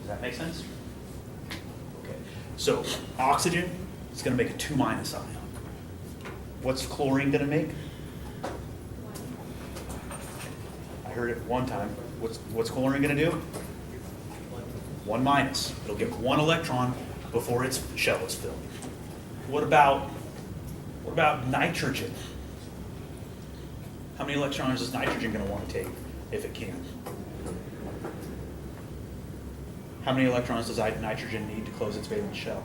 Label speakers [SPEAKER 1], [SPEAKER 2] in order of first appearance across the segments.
[SPEAKER 1] Does that make sense? Okay. So oxygen is going to make a 2- ion. What's chlorine going to make? I heard it one time. What's chlorine going to do? 1-. It'll get 1 electron before its shell is filled. What about nitrogen? How many electrons is nitrogen going to want to take if it can? How many electrons does nitrogen need to close its valence shell?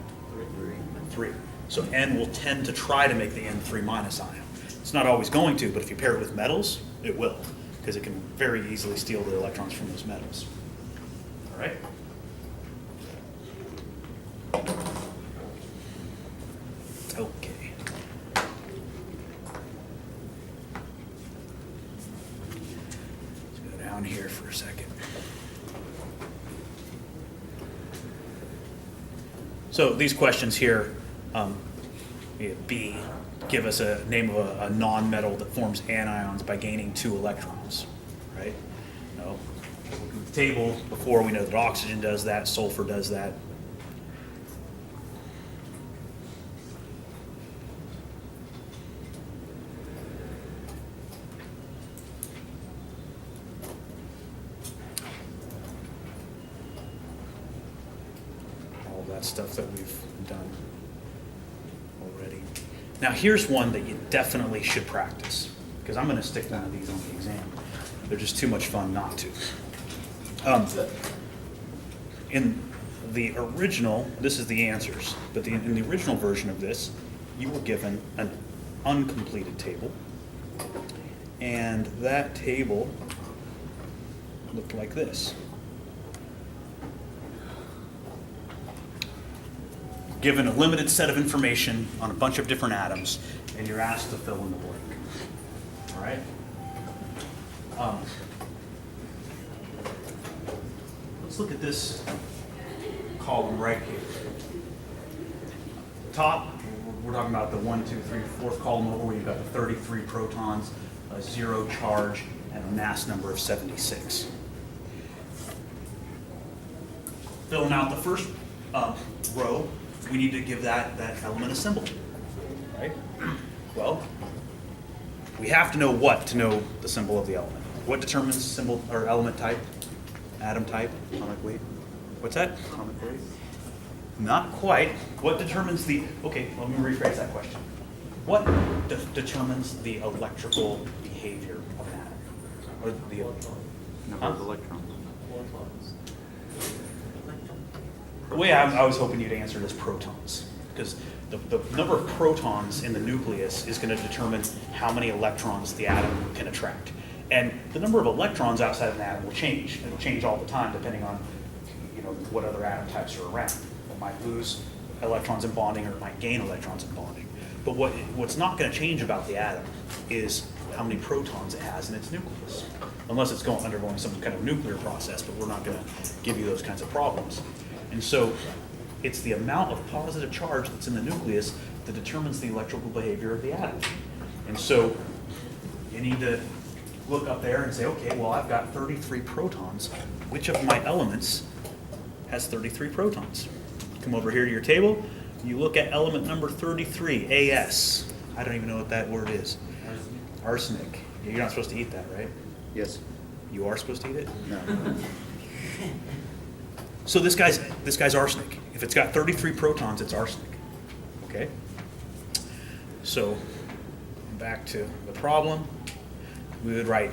[SPEAKER 1] 3. So N will tend to try to make the N3- ion. It's not always going to, but if you pair it with metals, it will, because it can very easily steal the electrons from those metals. All right? Okay. Let's go down here for a second. So these questions here, B, give us a name of a non-metal that forms anions by gaining 2 electrons, right? No. The table before, we know that oxygen does that, sulfur does that. All that stuff that we've done already. Now here's one that you definitely should practice, because I'm going to stick one of these on the exam. They're just too much fun not to. In the original, this is the answers, but in the original version of this, you were given an uncompleted table, and that table looked like this. Given a limited set of information on a bunch of different atoms, and you're asked to fill in the blank. All right? Let's look at this column right here. Top, we're talking about the 1, 2, 3, 4th column over, where you've got the 33 protons, a 0 charge, and a mass number of 76. Filling out the first row, we need to give that element a symbol, right? Well, we have to know what to know the symbol of the element. What determines symbol or element type? Atom type? Atomic weight? What's that? Atomic weight? Not quite. What determines the, okay, let me rephrase that question. What determines the electrical behavior of an atom? Or the
[SPEAKER 2] Number of electrons.
[SPEAKER 1] The way I was hoping you'd answer it is protons, because the number of protons in the nucleus is going to determine how many electrons the atom can attract. And the number of electrons outside of an atom will change. It'll change all the time depending on what other atom types are around. It might lose electrons in bonding, or it might gain electrons in bonding. But what's not going to change about the atom is how many protons it has in its nucleus, unless it's undergoing some kind of nuclear process, but we're not going to give you those kinds of problems. And so it's the amount of positive charge that's in the nucleus that determines the electrical behavior of the atom. And so you need to look up there and say, okay, well, I've got 33 protons. Which of my elements has 33 protons? Come over here to your table. You look at element number 33, AS. I don't even know what that word is. Arsenic. You're not supposed to eat that, right?
[SPEAKER 2] Yes.
[SPEAKER 1] You are supposed to eat it?
[SPEAKER 2] No.
[SPEAKER 1] So this guy's arsenic. If it's got 33 protons, it's arsenic. Okay? So back to the problem. We would write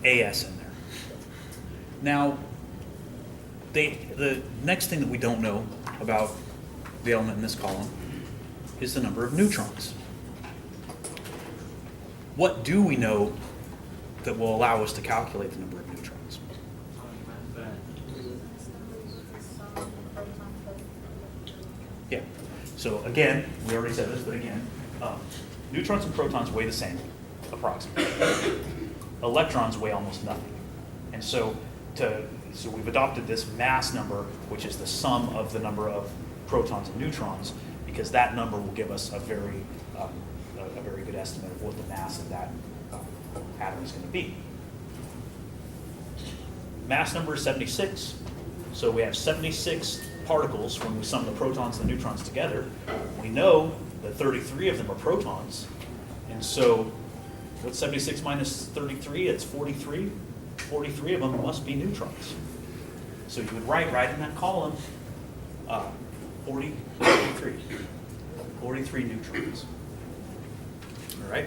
[SPEAKER 1] AS in there. Now, the next thing that we don't know about the element in this column is the number of neutrons. What do we know that will allow us to calculate the number of neutrons? Yeah. So again, we already said this, but again, neutrons and protons weigh the same, approximately. Electrons weigh almost nothing. And so we've adopted this mass number, which is the sum of the number of protons and neutrons, because that number will give us a very good estimate of what the mass of that atom is going to be. Mass number is 76. So we have 76 particles when we sum the protons and the neutrons together. We know that 33 of them are protons. And so what's 76 minus 33? It's 43. 43 of them must be neutrons. So you would write right in that column 43. 43 neutrons. All right?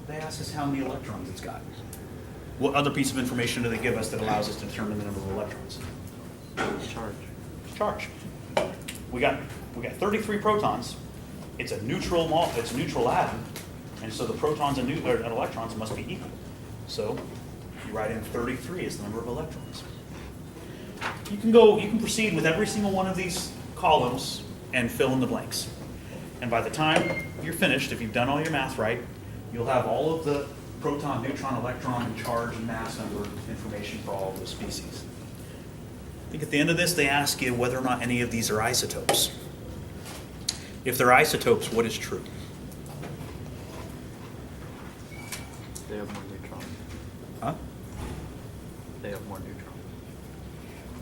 [SPEAKER 1] They ask us how many electrons it's got. What other piece of information do they give us that allows us to determine the number of electrons?
[SPEAKER 2] Charge.
[SPEAKER 1] Charge. We got 33 protons. It's a neutral atom, and so the protons and electrons must be equal. So you write in 33 as the number of electrons. You can proceed with every single one of these columns and fill in the blanks. And by the time you're finished, if you've done all your math right, you'll have all of the proton, neutron, electron, and charge and mass number information for all of the species. I think at the end of this, they ask you whether or not any of these are isotopes. If they're isotopes, what is true?
[SPEAKER 2] They have more neutrons.
[SPEAKER 1] Huh?
[SPEAKER 2] They have more neutrons.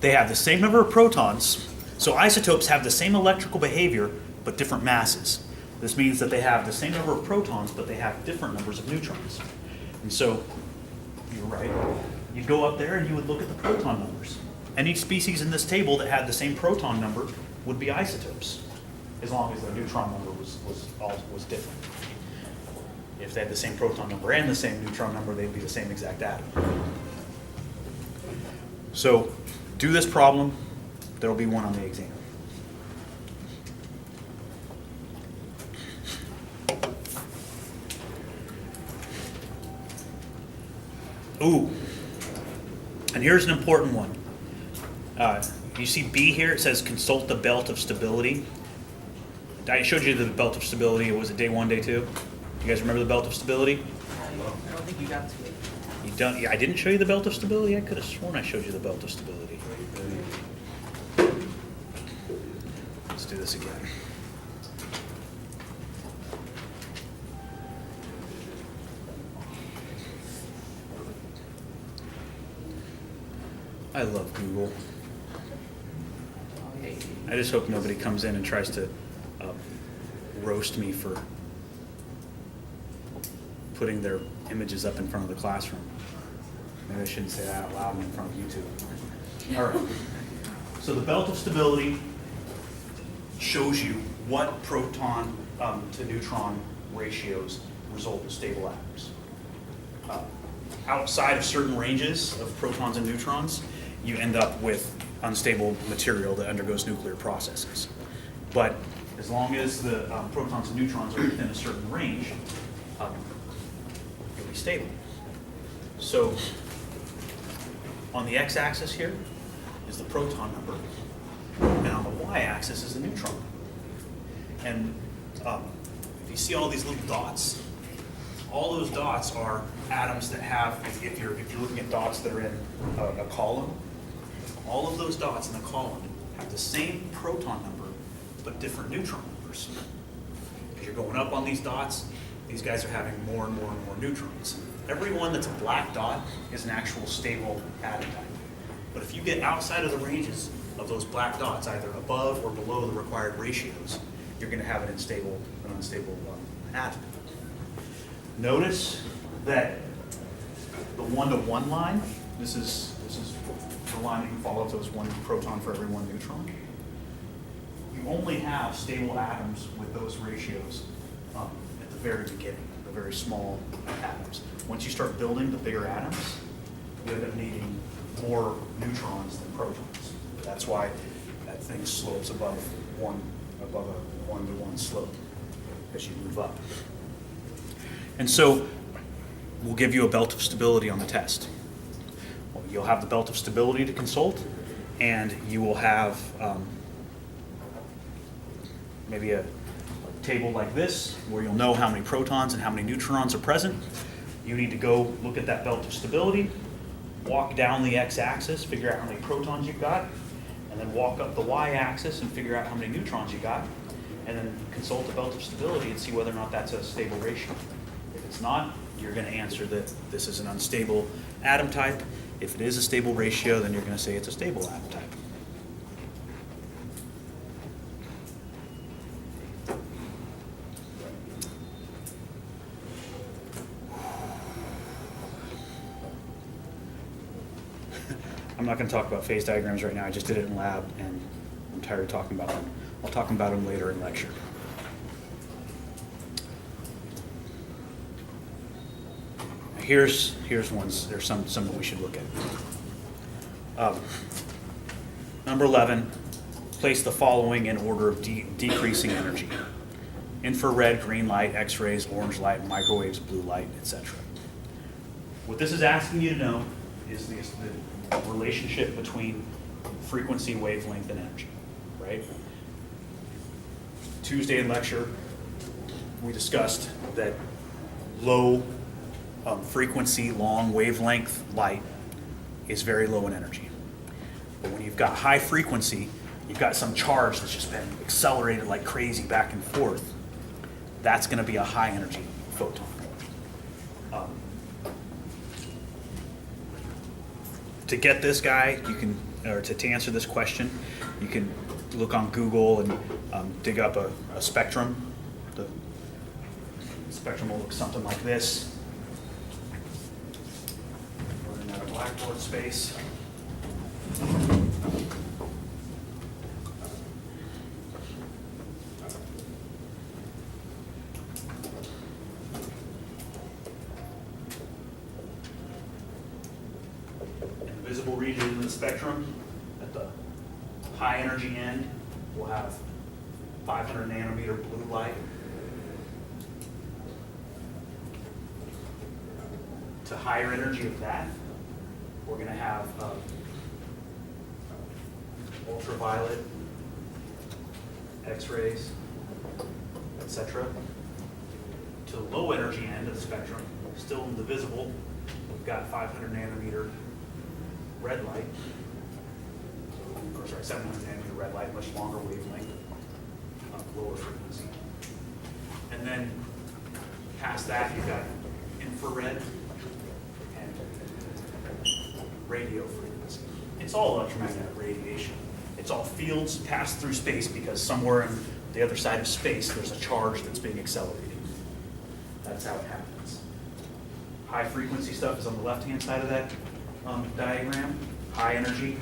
[SPEAKER 1] They have the same number of protons, so isotopes have the same electrical behavior, but different masses. This means that they have the same number of protons, but they have different numbers of neutrons. And so, you're right, you'd go up there and you would look at the proton numbers. Any species in this table that had the same proton number would be isotopes, as long as their neutron number was different. If they had the same proton number and the same neutron number, they'd be the same exact atom. So, do this problem. There will be one on the exam. Ooh, and here's an important one. You see B here, it says consult the belt of stability. I showed you the belt of stability. Was it day 1, day 2? You guys remember the belt of stability?
[SPEAKER 3] I don't think you got to it.
[SPEAKER 1] You don't? Yeah, I didn't show you the belt of stability? I could have sworn I showed you the belt of stability. Let's do this again. I love Google. I just hope nobody comes in and tries to roast me for putting their images up in front of the classroom. Maybe I shouldn't say that out loud in front of YouTube. All right. So the belt of stability shows you what proton to neutron ratios result in stable atoms. Outside of certain ranges of protons and neutrons, you end up with unstable material that undergoes nuclear processes. But as long as the protons and neutrons are within a certain range, it'll be stable. So on the x-axis here is the proton number, and on the y-axis is the neutron number. And if you see all these little dots, all those dots are atoms that have, if you're looking at dots that are in a column, all of those dots in the column have the same proton number, but different neutron numbers. As you're going up on these dots, these guys are having more and more and more neutrons. Every one that's a black dot is an actual stable atom type. But if you get outside of the ranges of those black dots, either above or below the required ratios, you're going to have an unstable atom. Notice that the 1-to-1 line, this is the line that you follow, so it's 1 proton for every 1 neutron. You only have stable atoms with those ratios at the very beginning, the very small atoms. Once you start building the bigger atoms, you end up needing more neutrons than protons. That's why that thing slopes above a 1-to-1 slope as you move up. And so we'll give you a belt of stability on the test. Well, you'll have the belt of stability to consult, and you will have maybe a table like this where you'll know how many protons and how many neutrons are present. You need to go look at that belt of stability, walk down the x-axis, figure out how many protons you've got, and then walk up the y-axis and figure out how many neutrons you got, and then consult the belt of stability and see whether or not that's a stable ratio. If it's not, you're going to answer that this is an unstable atom type. If it is a stable ratio, then you're going to say it's a stable atom type. I'm not going to talk about phase diagrams right now. I just did it in lab, and I'm tired of talking about them. I'll talk about them later in lecture. Here's ones. There's some that we should look at. Number 11, place the following in order of decreasing energy: infrared, green light, X-rays, orange light, microwaves, blue light, etc. What this is asking you to know is the relationship between frequency, wavelength, and energy, right? Tuesday in lecture, we discussed that low frequency, long wavelength light is very low in energy. But when you've got high frequency, you've got some charge that's just been accelerated like crazy back and forth. That's going to be a high energy photon. To get this guy, you can, or to answer this question, you can look on Google and dig up a spectrum. The spectrum will look something like this. Running out of blackboard space. Visible region in the spectrum at the high energy end will have 500 nanometer blue light. To higher energy of that, we're going to have ultraviolet, X-rays, etc. To the low energy end of the spectrum, still in the visible, we've got 500 nanometer red light, or sorry, 700 nanometer red light, much longer wavelength, lower frequency. And then past that, you've got infrared and radio frequency. It's all electromagnetic radiation. It's all fields passed through space because somewhere on the other side of space, there's a charge that's being accelerated. That's how it happens. High frequency stuff is on the left-hand side of that diagram, high energy.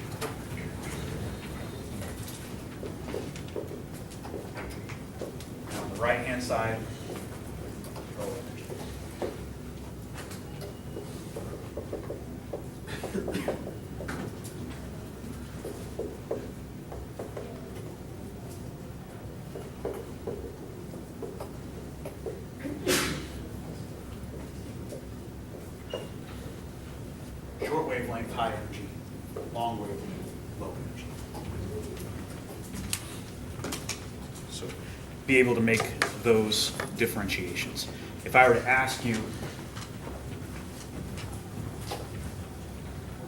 [SPEAKER 1] And on the right-hand side, low energy. Short wavelength, high energy. Long wavelength, low energy. So be able to make those differentiations. If I were to ask you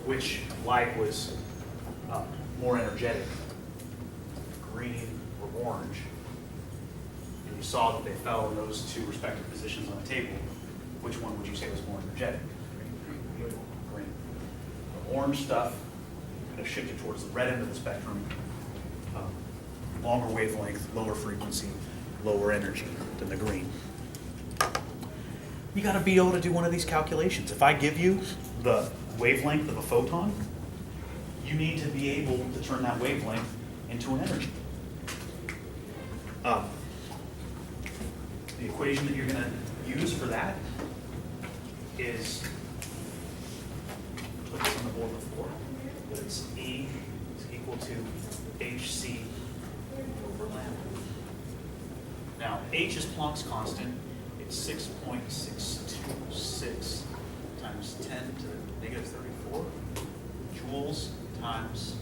[SPEAKER 1] which light was more energetic, green or orange, and you saw that they fell in those two respective positions on the table, which one would you say was more energetic? Green. The orange stuff kind of shifted towards the red end of the spectrum, longer wavelength, lower frequency, lower energy than the green. You got to be able to do one of these calculations. If I give you the wavelength of a photon, you need to be able to turn that wavelength into an energy. The equation that you're going to use for that is, put this on the board before, but it's E is equal to HC over lambda. Now, H is Planck's constant. It's 6.626 times 10 to the negative 34 joules times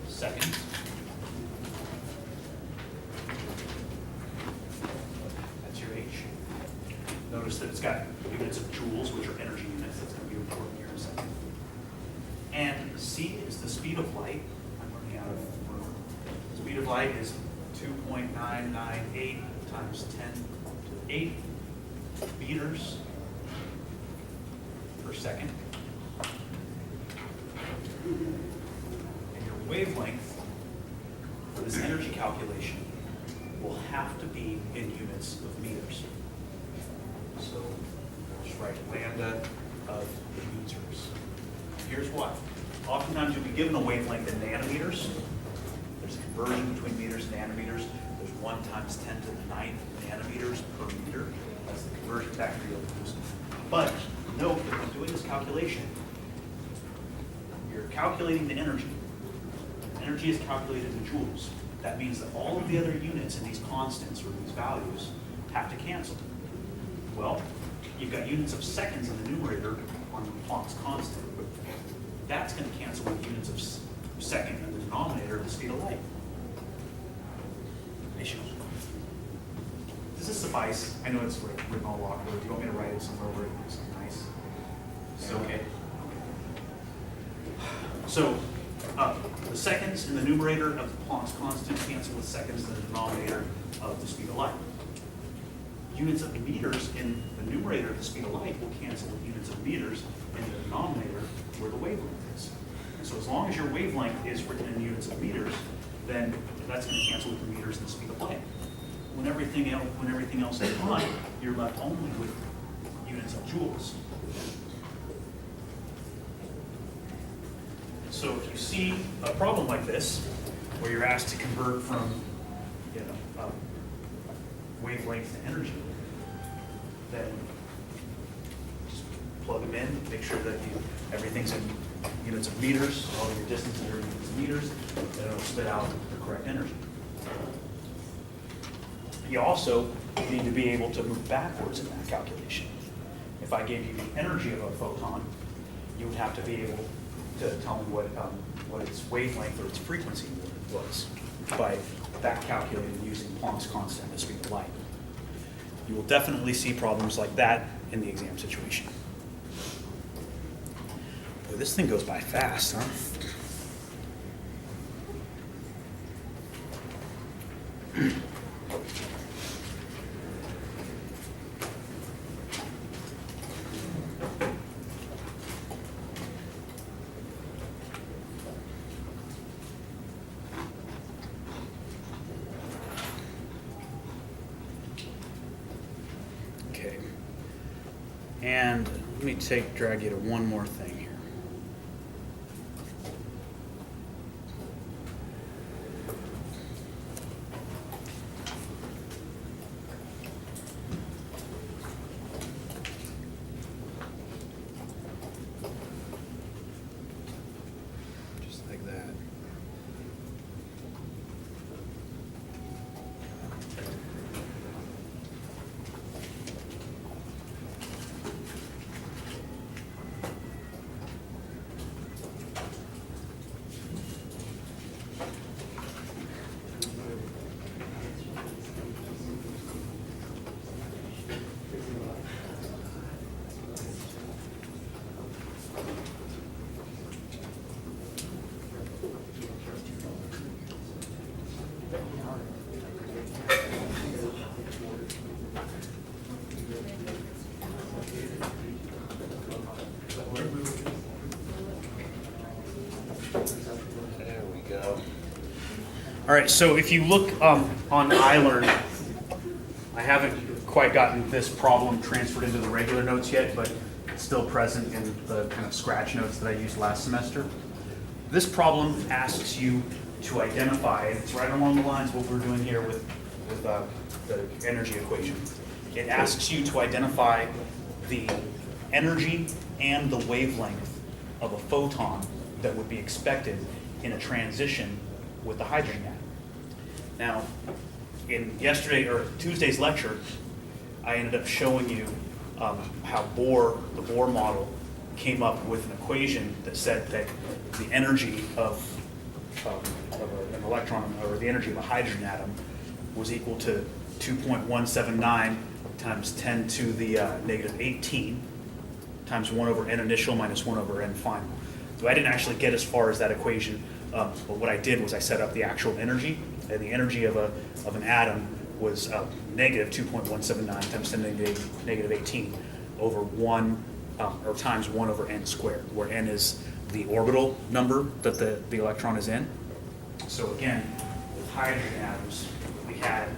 [SPEAKER 1] second. That's your H. Notice that it's got units of joules, which are energy units. That's going to be important here in a second. And C is the speed of light. I'm running out of room. The speed of light is 2.998 times 10 to the 8 meters per second. And your wavelength for this energy calculation will have to be in units of meters. So we'll just write lambda of meters. Here's why. Oftentimes you'll be given a wavelength in nanometers. There's a conversion between meters and nanometers. There's 1 times 10 to the 9th nanometers per meter. That's the conversion factor you'll use. But note that when doing this calculation, you're calculating the energy. Energy is calculated in joules. That means that all of the other units in these constants or these values have to cancel. Well, you've got units of seconds in the numerator on the Planck's constant. That's going to cancel with units of second in the denominator of the speed of light. Issue. Does this suffice? I know it's written all awkward. Do you want me to write it somewhere where it looks nice? It's okay. So, the seconds in the numerator of the Planck's constant cancel with seconds in the denominator of the speed of light. Units of meters in the numerator of the speed of light will cancel with units of meters in the denominator where the wavelength is. And so as long as your wavelength is written in units of meters, then that's going to cancel with the meters and the speed of light. When everything else is fine, you're left only with units of joules. So if you see a problem like this, where you're asked to convert from, wavelength to energy, then just plug them in, make sure that everything's in units of meters, all of your distances are in units of meters, and it'll spit out the correct energy. You also need to be able to move backwards in that calculation. If I gave you the energy of a photon, you would have to be able to tell me what its wavelength or its frequency was by back calculated using Planck's constant, the speed of light. You will definitely see problems like that in the exam situation. Boy, this thing goes by fast, huh? Okay. And let me drag you to one more thing here. Just like that. There we go. All right, so if you look on iLearn, I haven't quite gotten this problem transferred into the regular notes yet, but it's still present in the kind of scratch notes that I used last semester. This problem asks you to identify, and it's right along the lines of what we're doing here with the energy equation. It asks you to identify the energy and the wavelength of a photon that would be expected in a transition with the hydrogen atom. Now, in Tuesday's lecture, I ended up showing you how the Bohr model came up with an equation that said that the energy of an electron, or the energy of a hydrogen atom, was equal to 2.179 times 10 to the negative 18 times 1 over n initial minus 1 over n final. So I didn't actually get as far as that equation, but what I did was I set up the actual energy, and the energy of an atom was negative 2.179 times 10 to the negative 18 over 1 or times 1 over n squared, where n is the orbital number that the electron is in. So again, with hydrogen atoms, we had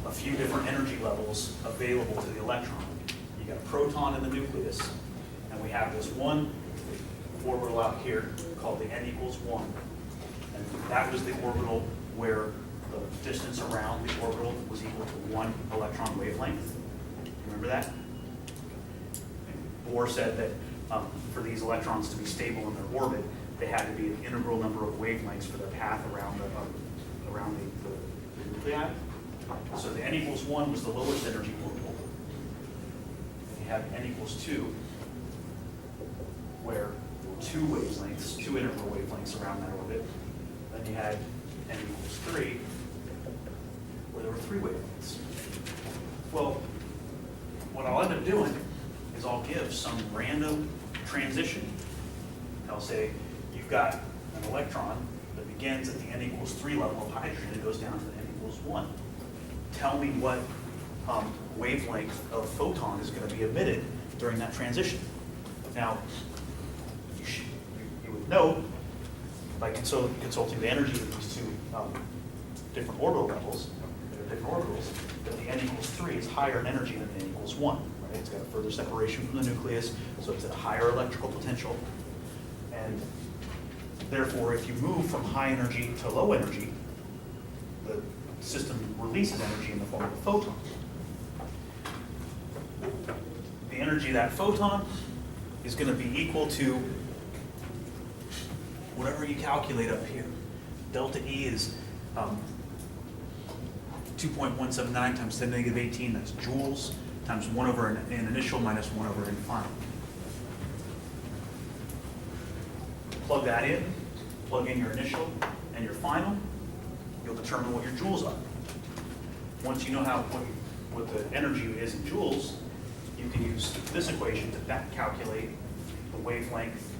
[SPEAKER 1] a few different energy levels available to the electron. You got a proton in the nucleus, and we have this one orbital out here called the n equals 1. And that was the orbital where the distance around the orbital was equal to 1 electron wavelength. Remember that? Bohr said that for these electrons to be stable in their orbit, they had to be an integral number of wavelengths for their path around the nuclei. So the n equals 1 was the lowest energy orbital. And you have n equals 2, where there were 2 wavelengths, 2 integral wavelengths around that orbit. Then you had n equals 3, where there were 3 wavelengths. Well, what I'll end up doing is I'll give some random transition. I'll say you've got an electron that begins at the n equals 3 level of hydrogen and goes down to the n equals 1. Tell me what wavelength of photon is going to be emitted during that transition. Now, you would know by consulting the energies of these 2 different orbital levels, different orbitals, that the n equals 3 is higher in energy than the n equals 1. Right? It's got a further separation from the nucleus, so it's at a higher electrical potential. And therefore, if you move from high energy to low energy, the system releases energy in the form of a photon. The energy of that photon is going to be equal to whatever you calculate up here. Delta E is 2.179 times 10 to the negative 18, that's joules, times 1 over n initial minus 1 over n final. Plug that in, plug in your initial and your final, you'll determine what your joules are. Once you know what the energy is in joules, you can use this equation to back calculate the wavelength,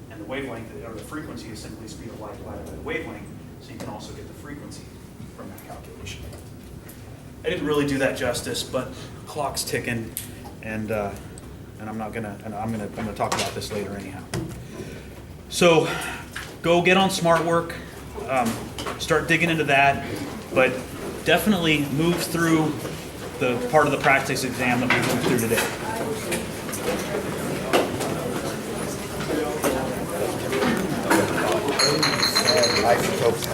[SPEAKER 1] and the wavelength, or the frequency, is simply speed of light divided by the wavelength, so you can also get the frequency from that calculation. I didn't really do that justice, but the clock's ticking, and I'm gonna talk about this later anyhow. So go get on smart work, start digging into that, but definitely move through the part of the practice exam that we moved through today.
[SPEAKER 4] Isotopes